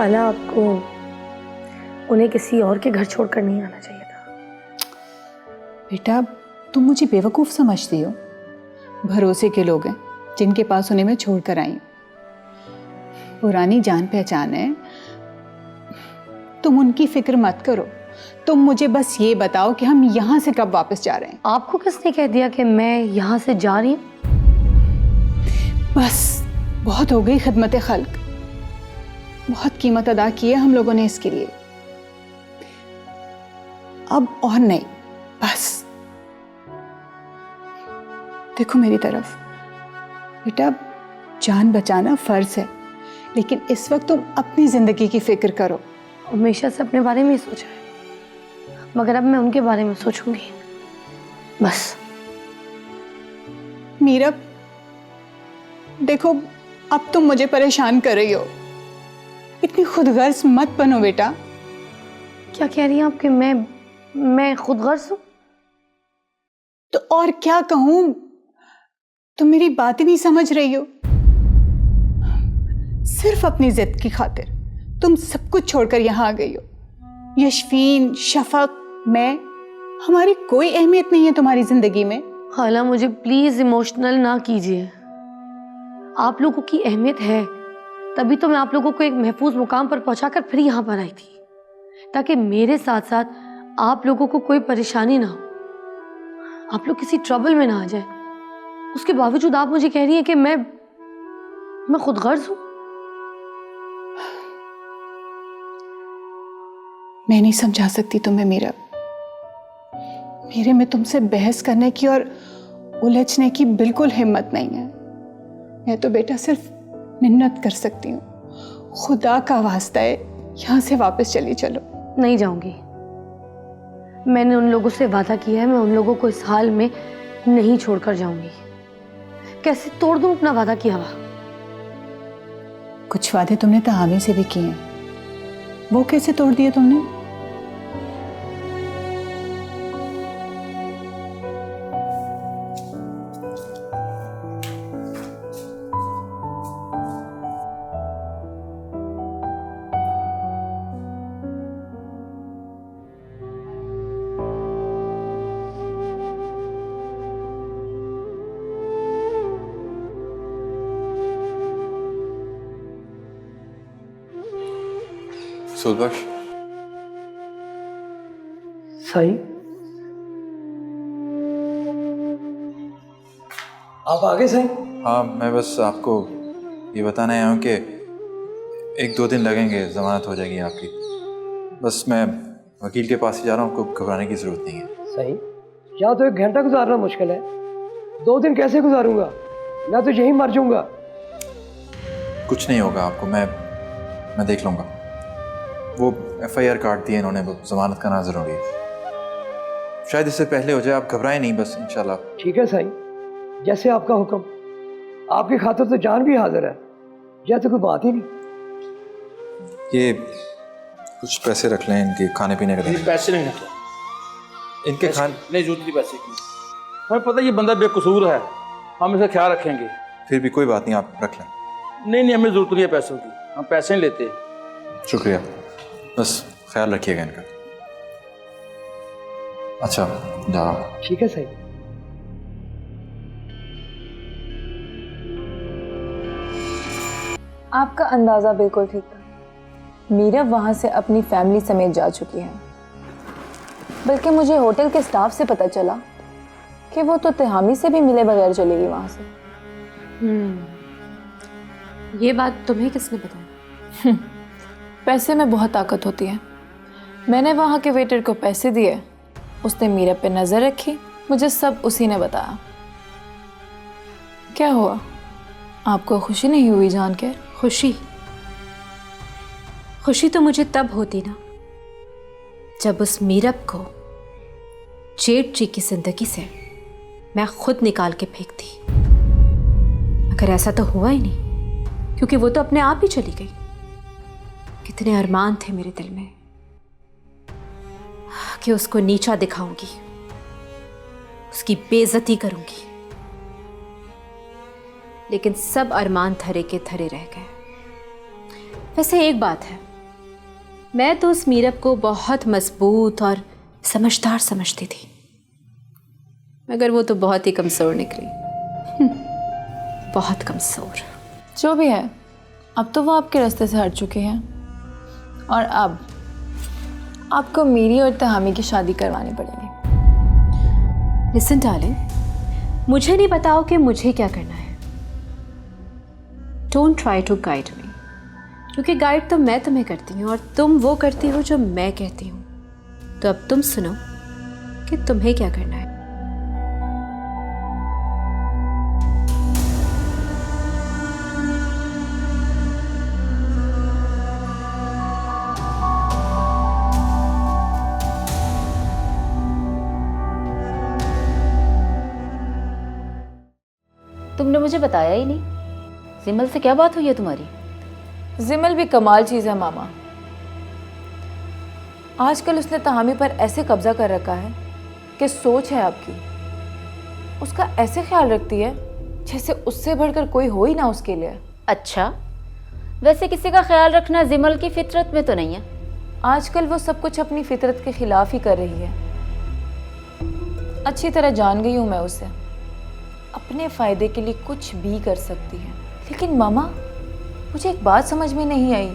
खाला, आपको उन्हें किसी और के घर छोड़कर नहीं आना चाहिए था। बेटा, तुम मुझे बेवकूफ़ समझती हो? भरोसे के लोग हैं जिनके पास उन्हें मैं छोड़ कर आई हूँ। पुरानी जान पहचान है, तुम उनकी फिक्र मत करो। तुम मुझे बस ये बताओ कि हम यहाँ से कब वापस जा रहे हैं। आपको किसने कह दिया कि मैं यहाँ से जा रही हूँ? बस बहुत हो गई खिदमत खल्क। बहुत कीमत अदा की है हम लोगों ने इसके लिए, अब और नहीं, बस। देखो मेरी तरफ बेटा, जान बचाना फर्ज है, लेकिन इस वक्त तुम अपनी जिंदगी की फिक्र करो। हमेशा से अपने बारे में ही सोचा है, मगर अब मैं उनके बारे में सोचूंगी बस। मीरा, देखो अब तुम मुझे परेशान कर रही हो, इतनी खुदगर्ज मत बनो बेटा। क्या कह रही हैं आप कि मैं खुदगर्ज हूं? तो और क्या कहूं, तुम मेरी बात ही नहीं समझ रही हो। सिर्फ अपनी जिद की खातिर तुम सब कुछ छोड़कर यहां आ गई हो। यशफीन, शफक, मैं, हमारी कोई अहमियत नहीं है तुम्हारी जिंदगी में। खाला, मुझे प्लीज इमोशनल ना कीजिए। आप लोगों की अहमियत है, तभी तो मैं आप लोगों को एक महफूज मुकाम पर पहुंचाकर फिर यहाँ पर आई थी, ताकि मेरे साथ साथ आप लोगों को कोई परेशानी ना हो, आप लोग किसी ट्रबल में ना आ जाए। उसके बावजूद आप मुझे कह रही हैं कि मैं खुदगर्ज हूं। मैं नहीं समझा सकती तुम्हें मीरा। मेरे में तुमसे बहस करने की और उलझने की बिल्कुल हिम्मत नहीं है। मैं तो बेटा सिर्फ मिन्नत कर सकती हूँ, खुदा का वास्ता है यहाँ से वापस चली चलो। नहीं जाऊंगी। मैंने उन लोगों से वादा किया है, मैं उन लोगों को इस हाल में नहीं छोड़कर जाऊंगी। कैसे तोड़ दूं अपना वादा किया हुआ? कुछ वादे तुमने तहामी से भी किए हैं, वो कैसे तोड़ दिए तुमने? सुलबख्श सही, आप आगे सही। हाँ, मैं बस आपको ये बताने आया हूँ कि 1-2 दिन लगेंगे, ज़मानत हो जाएगी आपकी। बस मैं वकील के पास ही जा रहा हूँ, आपको घबराने की ज़रूरत नहीं है। सही, यहाँ तो 1 घंटा गुजारना मुश्किल है, 2 दिन कैसे गुजारूंगा? मैं तो यहीं मर जाऊंगा। कुछ नहीं होगा आपको, मैं देख लूँगा। वो FIR काट दी है इन्होंने, वो ज़मानत का ना ज़रूरी है, शायद इससे पहले हो जाए। आप घबराएं नहीं, बस इंशाल्लाह। ठीक है सही, जैसे आपका हुक्म। आपकी खातिर तो जान भी हाजिर है, यह तो कोई बात ही नहीं। ये कुछ पैसे रख लें, इनके खाने पीने का। पैसे नहीं रखो, इनके खाने नहीं जरूरत नहीं पैसे की। हमें पता है ये बंदा बेकसूर है, हम इसका ख्याल रखेंगे। फिर भी कोई बात नहीं, आप रख लें। नहीं, हमें जरूरत नहीं है पैसों की, हम पैसे नहीं लेते। शुक्रिया, बस ख्याल रखिएगा इनका। अच्छा, जा रहा हूँ। ठीक है सही। आपका अंदाज़ा बिल्कुल ठीक था। मीरा वहाँ से अपनी फैमिली समेत जा चुकी है। बल्कि मुझे होटल के स्टाफ से पता चला कि वो तो तिहामी से भी मिले बगैर चली गई वहाँ से। ये बात तुम्हें किसने बताया? पैसे में बहुत ताकत होती है। मैंने वहाँ के वेटर को पैसे दिए, उसने मीरा पे नज़र रखी, मुझे सब उसी ने बताया। क्या हुआ, आपको खुशी नहीं हुई जान के? खुशी तो मुझे तब होती ना जब उस मीरब को जेठ जी की जिंदगी से मैं खुद निकाल के फेंकती। मगर ऐसा तो हुआ ही नहीं, क्योंकि वो तो अपने आप ही चली गई। कितने अरमान थे मेरे दिल में कि उसको नीचा दिखाऊंगी, उसकी बेइज्जती करूंगी, लेकिन सब अरमान धरे के धरे रह गए। वैसे एक बात है, मैं तो उस मीरब को बहुत मजबूत और समझदार समझती थी, मगर वो तो बहुत ही कमज़ोर निकली। बहुत कमज़ोर। जो भी है, अब तो वो आपके रास्ते से हट चुके हैं और अब आपको मेरी और तहामी की शादी करवानी पड़ेगी। लिसन डार्लिंग, मुझे नहीं बताओ कि मुझे क्या करना है। Don't try to guide me, क्योंकि गाइड तो मैं तुम्हें करती हूँ और तुम वो करती हो जो मैं कहती हूँ। तो अब तुम सुनो कि तुम्हें क्या करना है। तुमने मुझे बताया ही नहीं। सिमल से क्या बात हुई है तुम्हारी? जिमल भी कमाल चीज़ है मामा। आजकल उसने तहामी पर ऐसे कब्जा कर रखा है कि सोच है आपकी, उसका ऐसे ख्याल रखती है जैसे उससे बढ़कर कोई हो ही ना उसके लिए। अच्छा, वैसे किसी का ख्याल रखना जिमल की फितरत में तो नहीं है। आजकल वो सब कुछ अपनी फितरत के खिलाफ ही कर रही है। अच्छी तरह जान गई हूँ मैं उसे, अपने फ़ायदे के लिए कुछ भी कर सकती है। लेकिन मामा, मुझे एक बात समझ में नहीं आई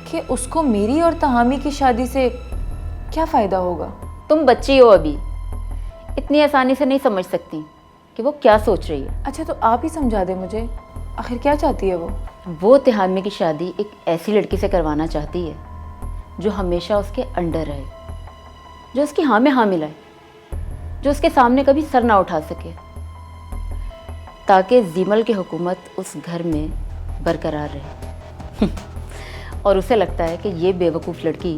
कि उसको मेरी और तहामी की शादी से क्या फ़ायदा होगा। तुम बच्ची हो अभी, इतनी आसानी से नहीं समझ सकती कि वो क्या सोच रही है। अच्छा, तो आप ही समझा दें मुझे, आखिर क्या चाहती है वो? वो तिहामी की शादी एक ऐसी लड़की से करवाना चाहती है जो हमेशा उसके अंडर रहे, जो उसकी हाँ में हाँ मिलाए, जो उसके सामने कभी सर ना उठा सके, ताकि जिमल की हुकूमत उस घर में बरकरार रहे। और उसे लगता है कि ये बेवकूफ़ लड़की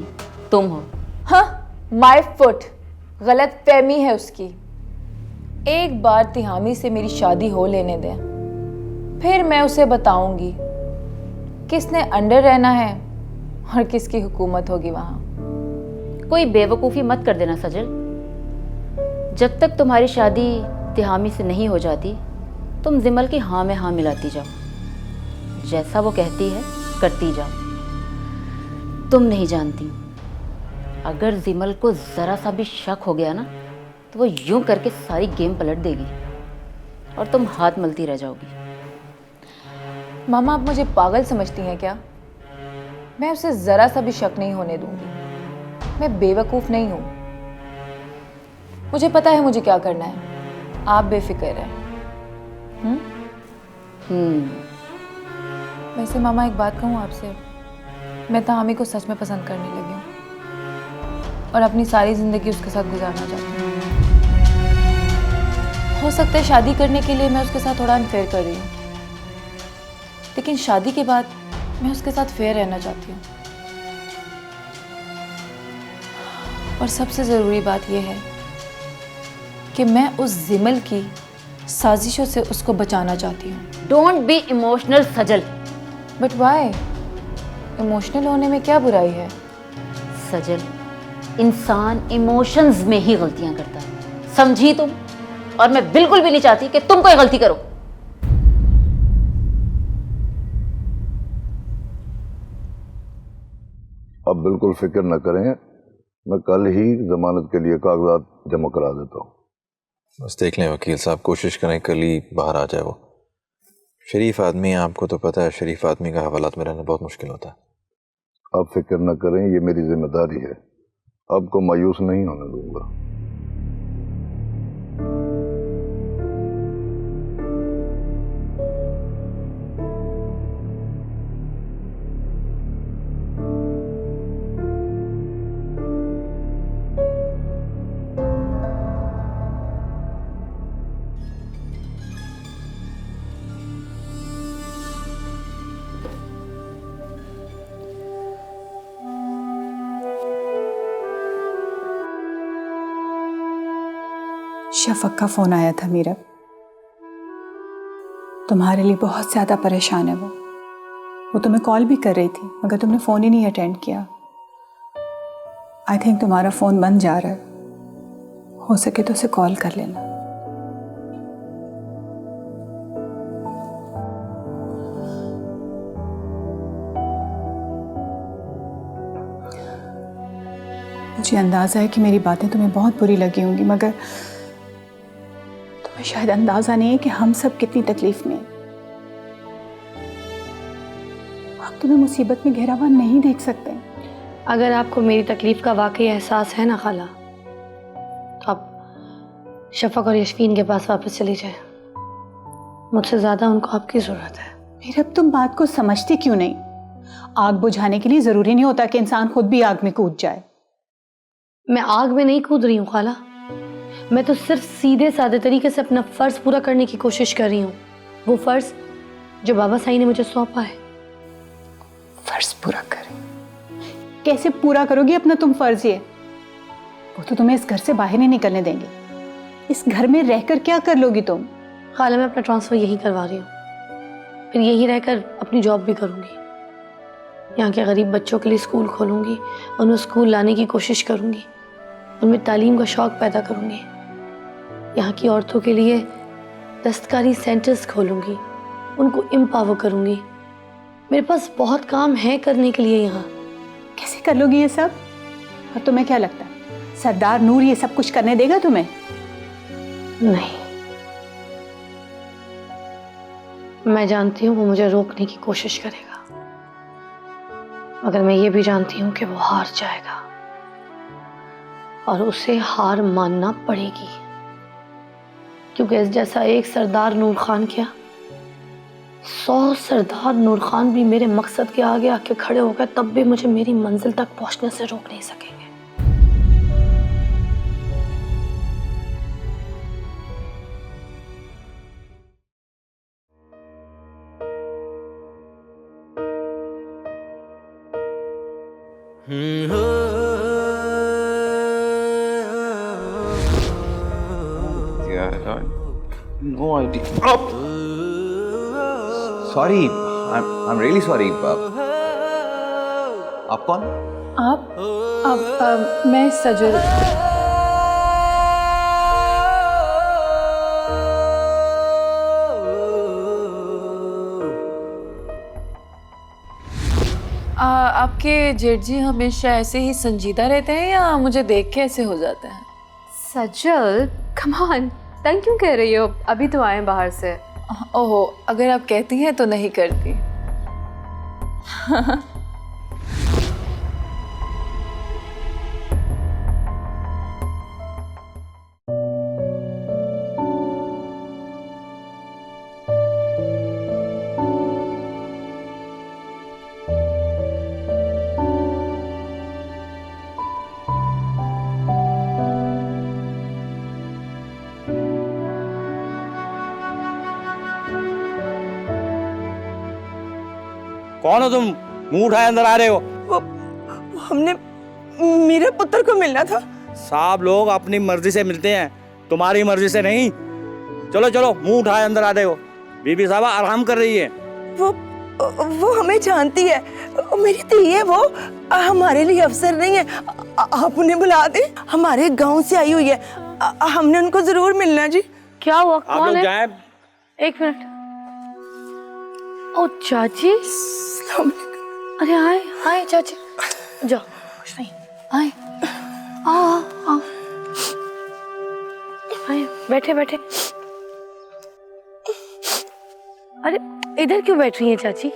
तुम हो। हाँ, माय फुट, गलत फहमी है उसकी। एक बार तिहामी से मेरी शादी हो लेने दें, फिर मैं उसे बताऊंगी किसने अंडर रहना है और किसकी हुकूमत होगी वहाँ। कोई बेवकूफ़ी मत कर देना सजल। जब तक तुम्हारी शादी तिहामी से नहीं हो जाती, तुम जिमल की हाँ में हाँ मिलाती जाओ, जैसा वो कहती है करती जाओ। तुम नहीं जानती, अगर जिमल को ज़रा सा भी शक हो गया ना, तो वो यूं करके सारी गेम पलट देगी और तुम हाथ मलती रह जाओगी। मामा, आप मुझे पागल समझती हैं क्या? मैं उसे ज़रा सा भी शक नहीं होने दूंगी। मैं बेवकूफ़ नहीं हूँ, मुझे पता है मुझे क्या करना है। आप बेफिक्र हैं। वैसे मामा, एक बात कहूँ आपसे, मैं तहामी को सच में पसंद करने लगी हूँ और अपनी सारी ज़िंदगी उसके साथ गुजारना चाहती हूँ। हो सकता है शादी करने के लिए मैं उसके साथ थोड़ा अनफेयर कर रही हूँ, लेकिन शादी के बाद मैं उसके साथ फेयर रहना चाहती हूँ। और सबसे ज़रूरी बात यह है कि मैं उस जिमल की साजिशों से उसको बचाना चाहती हूँ। Don't be emotional Sajal. But why? Emotional होने में क्या बुराई है? सजल, इंसान इमोशंस में ही गलतियां करता है, समझी तुम? और मैं बिल्कुल भी नहीं चाहती कि तुम कोई गलती करो। अब बिल्कुल फिक्र न करें, मैं कल ही जमानत के लिए कागजात जमा करा देता हूँ। बस देख लें वकील साहब, कोशिश करें कल ही बाहर आ जाए वो। शरीफ आदमी है, आपको तो पता है, शरीफ आदमी का हवालात में रहना बहुत मुश्किल होता है। आप फिक्र न करें, ये मेरी जिम्मेदारी है, आपको मायूस नहीं होने दूंगा। शफक का फ़ोन आया था मीरा, तुम्हारे लिए बहुत ज़्यादा परेशान है वो तुम्हें कॉल भी कर रही थी मगर तुमने फ़ोन ही नहीं अटेंड किया। आई थिंक तुम्हारा फ़ोन बंद जा रहा है, हो सके तो उसे कॉल कर लेना। मुझे अंदाज़ा है कि मेरी बातें तुम्हें बहुत बुरी लगी होंगी, मगर तुम्हें शायद अंदाज़ा नहीं है कि हम सब कितनी तकलीफ में हैं। हम तुम्हें मुसीबत में घिरा हुआ नहीं देख सकते। अगर आपको मेरी तकलीफ़ का वाकई एहसास है ना खाला, तो आप शफक और यशफीन के पास वापस चली जाए। मुझसे ज़्यादा उनको आपकी ज़रूरत है। मीरब, तुम बात को समझती क्यों नहीं? आग बुझाने के लिए ज़रूरी नहीं होता कि इंसान खुद भी आग में कूद जाए। मैं आग में नहीं कूद रही हूँ खाला, मैं तो सिर्फ सीधे सादे तरीके से अपना फ़र्ज़ पूरा करने की कोशिश कर रही हूँ। वो फ़र्ज़ जो बाबा साईं ने मुझे सौंपा है। फ़र्ज़ पूरा करें? कैसे पूरा करोगी अपना तुम फ़र्ज़? ये वो तो तुम्हें इस घर से बाहर नहीं निकलने देंगे। इस घर में रहकर क्या कर लोगी तुम? खाला, मैं अपना ट्रांसफ़र यहीं करवा रही हूँ, फिर यहीं रहकर अपनी जॉब भी करूँगी। यहाँ के गरीब बच्चों के लिए स्कूल खोलूँगी, उन्हें स्कूल लाने की कोशिश करूँगी, उनमें तालीम का शौक़ पैदा करूँगी। यहाँ की औरतों के लिए दस्तकारी सेंटर्स खोलूँगी, उनको एम्पावर करूँगी। मेरे पास बहुत काम है करने के लिए यहाँ। कैसे कर लोगी ये सब? और तुम्हें क्या लगता है सरदार नूर ये सब कुछ करने देगा तुम्हें? नहीं, मैं जानती हूँ वो मुझे रोकने की कोशिश करेगा, मगर मैं ये भी जानती हूँ कि वो हार जाएगा और उसे हार मानना पड़ेगी, क्योंकि इस जैसा एक सरदार नूर खान क्या 100 सरदार नूर खान भी मेरे मकसद के आगे आके खड़े हो गए, तब भी मुझे मेरी मंजिल तक पहुंचने से रोक नहीं सकेंगे। No idea. Sorry, I'm really sorry. आप कौन? मैं सजल। आपके जेठ जी हमेशा ऐसे ही संजीदा रहते हैं या मुझे देख के ऐसे हो जाते हैं? सजल, कम ऑन, तंग क्यों कह रही हो? अभी तो आए बाहर से। ओहो, अगर आप कहती हैं तो नहीं करती। कौन हो तुम? मुंह उठाए अंदर आ रहे हो? हमने मेरे पुत्र को मिलना था। सब लोग अपनी मर्जी से मिलते हैं, तुम्हारी मर्जी से नहीं। चलो चलो, मुंह उठाए अंदर आ रहे हो। बीबी साहबा आराम कर रही है। वो हमें जानती है, मेरी धी है वो, हमारे लिए अफसर नहीं है। आप उन्हें बुला दे, हमारे गांव से आई हुई है, हमने उनको जरूर मिलना जी। क्या हुआ? आप कौन लोग है? जाएं। एक मिनट। ओ चाची, अरे आए आए चाची, जाओ, कुछ नहीं, आए, आओ, आए, बैठे बैठे। अरे इधर क्यों बैठ रही हैं चाची?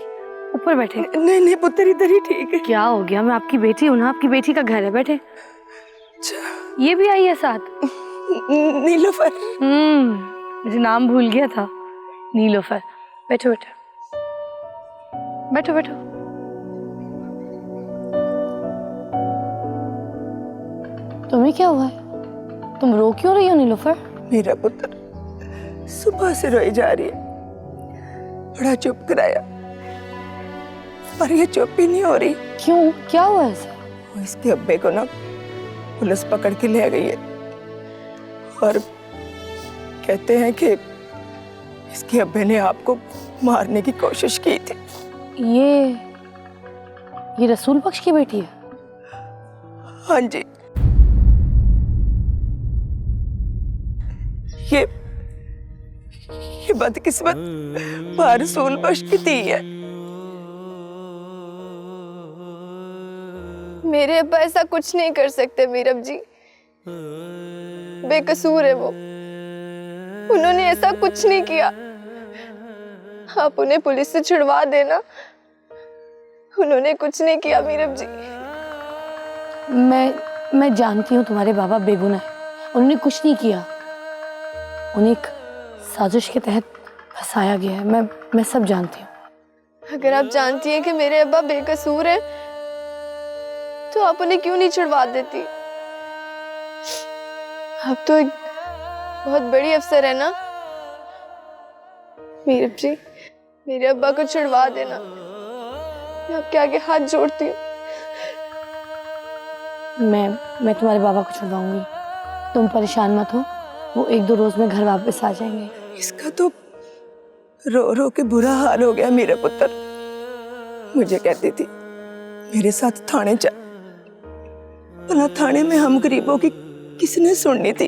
ऊपर बैठे। नहीं नहीं पुत्र, इधर ही ठीक है। क्या हो गया? मैं आपकी बेटी हूँ ना, आपकी बेटी का घर है, बैठे। ये भी आई है साथ? नीलोफर। मुझे नाम भूल गया था। नीलोफर, बैठो बैठो बैठो बैठो। तुम्हें क्या हुआ है? तुम रो क्यों रही हो नीलोफर? मेरा पुत्र सुबह से रोई जा रही है, बड़ा चुप कराया पर ये चुप ही नहीं हो रही। क्यों? क्या हुआ ऐसा? वो इसके अब्बे को ना पुलिस पकड़ के ले गई है और कहते हैं कि इसके अब्बे ने आपको मारने की कोशिश की थी। ये रसूल बख्श की बेटी है? हाँ जी, ये बदकिस्मत रसूल बख्श की दी है। मेरे अब्बा ऐसा कुछ नहीं कर सकते मीरब जी, बेकसूर है वो, उन्होंने ऐसा कुछ नहीं किया। आप उन्हें पुलिस से छुड़वा देना, उन्होंने कुछ नहीं किया मीरब जी। मैं जानती हूँ तुम्हारे बाबा बेगुनाह है, उन्होंने कुछ नहीं किया, उन्हें एक साजिश के तहत फंसाया गया है। मैं सब जानती हूँ। अगर आप जानती हैं कि मेरे अब्बा बेकसूर है तो आप उन्हें क्यों नहीं छुड़वा देती? आप तो एक बहुत बड़ी अफसर है ना। मीरब जी, मेरे अब्बा को छुड़वा देना, मैं आपके आगे हाथ जोड़ती हूँ। मैं तुम्हारे बाबा को छुड़वाऊंगी, तुम परेशान मत हो, वो 1-2 रोज में घर वापस आ जाएंगे। इसका तो रो रो के बुरा हाल हो गया। मेरा पुत्र मुझे कहती थी मेरे साथ थाने जा, भला थाने में हम गरीबों की किसने सुननी थी?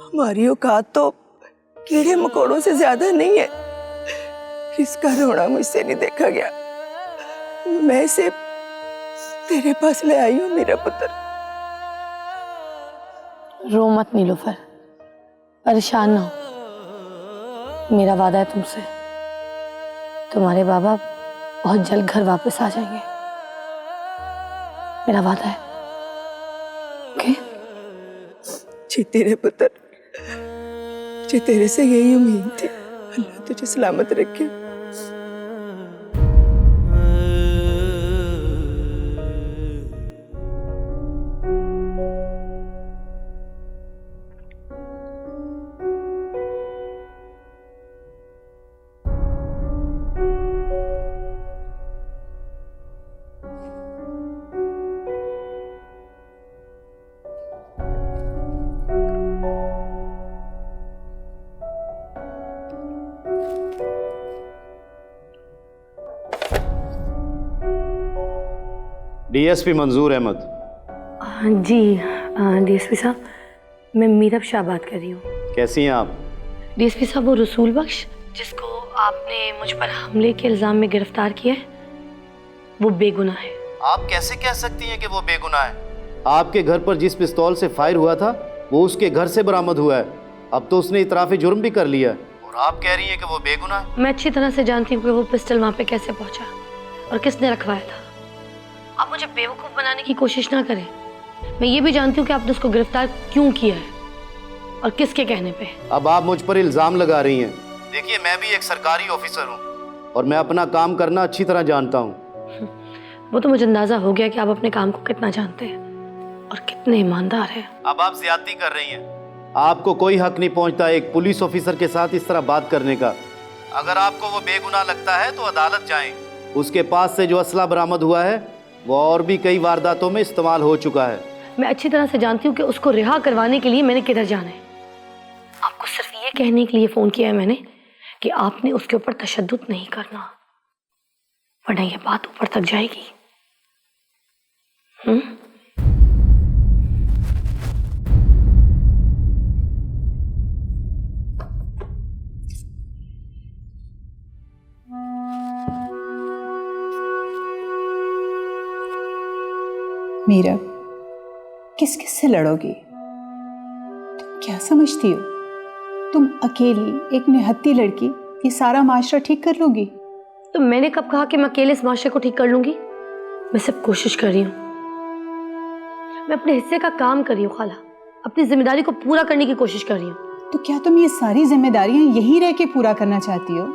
हमारी औकात तो कीड़े मकोड़ों से ज्यादा नहीं है। किसका रोना मुझसे नहीं देखा गया। मैं इसे तेरे पास ले आई हूँ मेरा पुत्र। रो मत नीलोफर, परेशान ना हो, मेरा वादा है तुमसे, तुम्हारे बाबा बहुत जल्द घर वापस आ जाएंगे, मेरा वादा है। ओके? जी तेरे पुत्र, मुझे तेरे से यही उम्मीद थी। अल्लाह तुझे सलामत रखे। डीएसपी मंजूर अहमद। जी डीएसपी साहब, मैं मीरब शाह बात कर रही हूँ। कैसी हैं आप? डीएसपी साहब, वो रसूल बख्श जिसको आपने मुझ पर हमले के इल्ज़ाम में गिरफ्तार किया है, वो बेगुनाह है। आप कैसे कह सकती हैं कि वो बेगुनाह है? आपके घर पर जिस पिस्तौल से फायर हुआ था वो उसके घर से बरामद हुआ है। अब तो उसने इतराफ़े जुर्म भी कर लिया है और आप कह रही हैं कि वो बेगुनाह है। मैं अच्छी तरह से जानती हूँ कि वो पिस्टल वहाँ पे कैसे पहुँचा और किसने रखवाया था। आप मुझे बेवकूफ़ बनाने की कोशिश ना करें। मैं ये भी जानती हूँ कि आपने उसको गिरफ्तार क्यों किया है और किसके कहने पे। अब आप मुझ पर इल्ज़ाम लगा रही हैं। देखिए, मैं भी एक सरकारी ऑफिसर हूँ और मैं अपना काम करना अच्छी तरह जानता हूँ। वो तो मुझे अंदाज़ा हो गया कि आप अपने काम को कितना जानते हैं और कितने ईमानदार हैं। अब आप ज्यादती कर रही हैं। आपको कोई हक नहीं पहुँचता एक पुलिस ऑफिसर के साथ इस तरह बात करने का। अगर आपको वो बेगुनाह लगता है तो अदालत जाएं। उसके पास से जो असला बरामद हुआ है वो और भी कई वारदातों में इस्तेमाल हो चुका है। मैं अच्छी तरह से जानती हूँ कि उसको रिहा करवाने के लिए मैंने किधर जाना है। आपको सिर्फ ये कहने के लिए फ़ोन किया है मैंने कि आपने उसके ऊपर तशद्दुद नहीं करना, वरना ये बात ऊपर तक जाएगी। मीरा, किस किस से लड़ोगी? तुम क्या समझती हो? तुम अकेली एक निहत्ती लड़की ये सारा माशरा ठीक कर लोगी? तो मैंने कब कहा कि मैं अकेले इस माशरे को ठीक कर लूंगी? मैं सिर्फ कोशिश कर रही हूँ, मैं अपने हिस्से का काम कर रही हूँ खाला, अपनी जिम्मेदारी को पूरा करने की कोशिश कर रही हूँ। तो क्या तुम ये सारी जिम्मेदारियां यहीं रह के पूरा करना चाहती हो?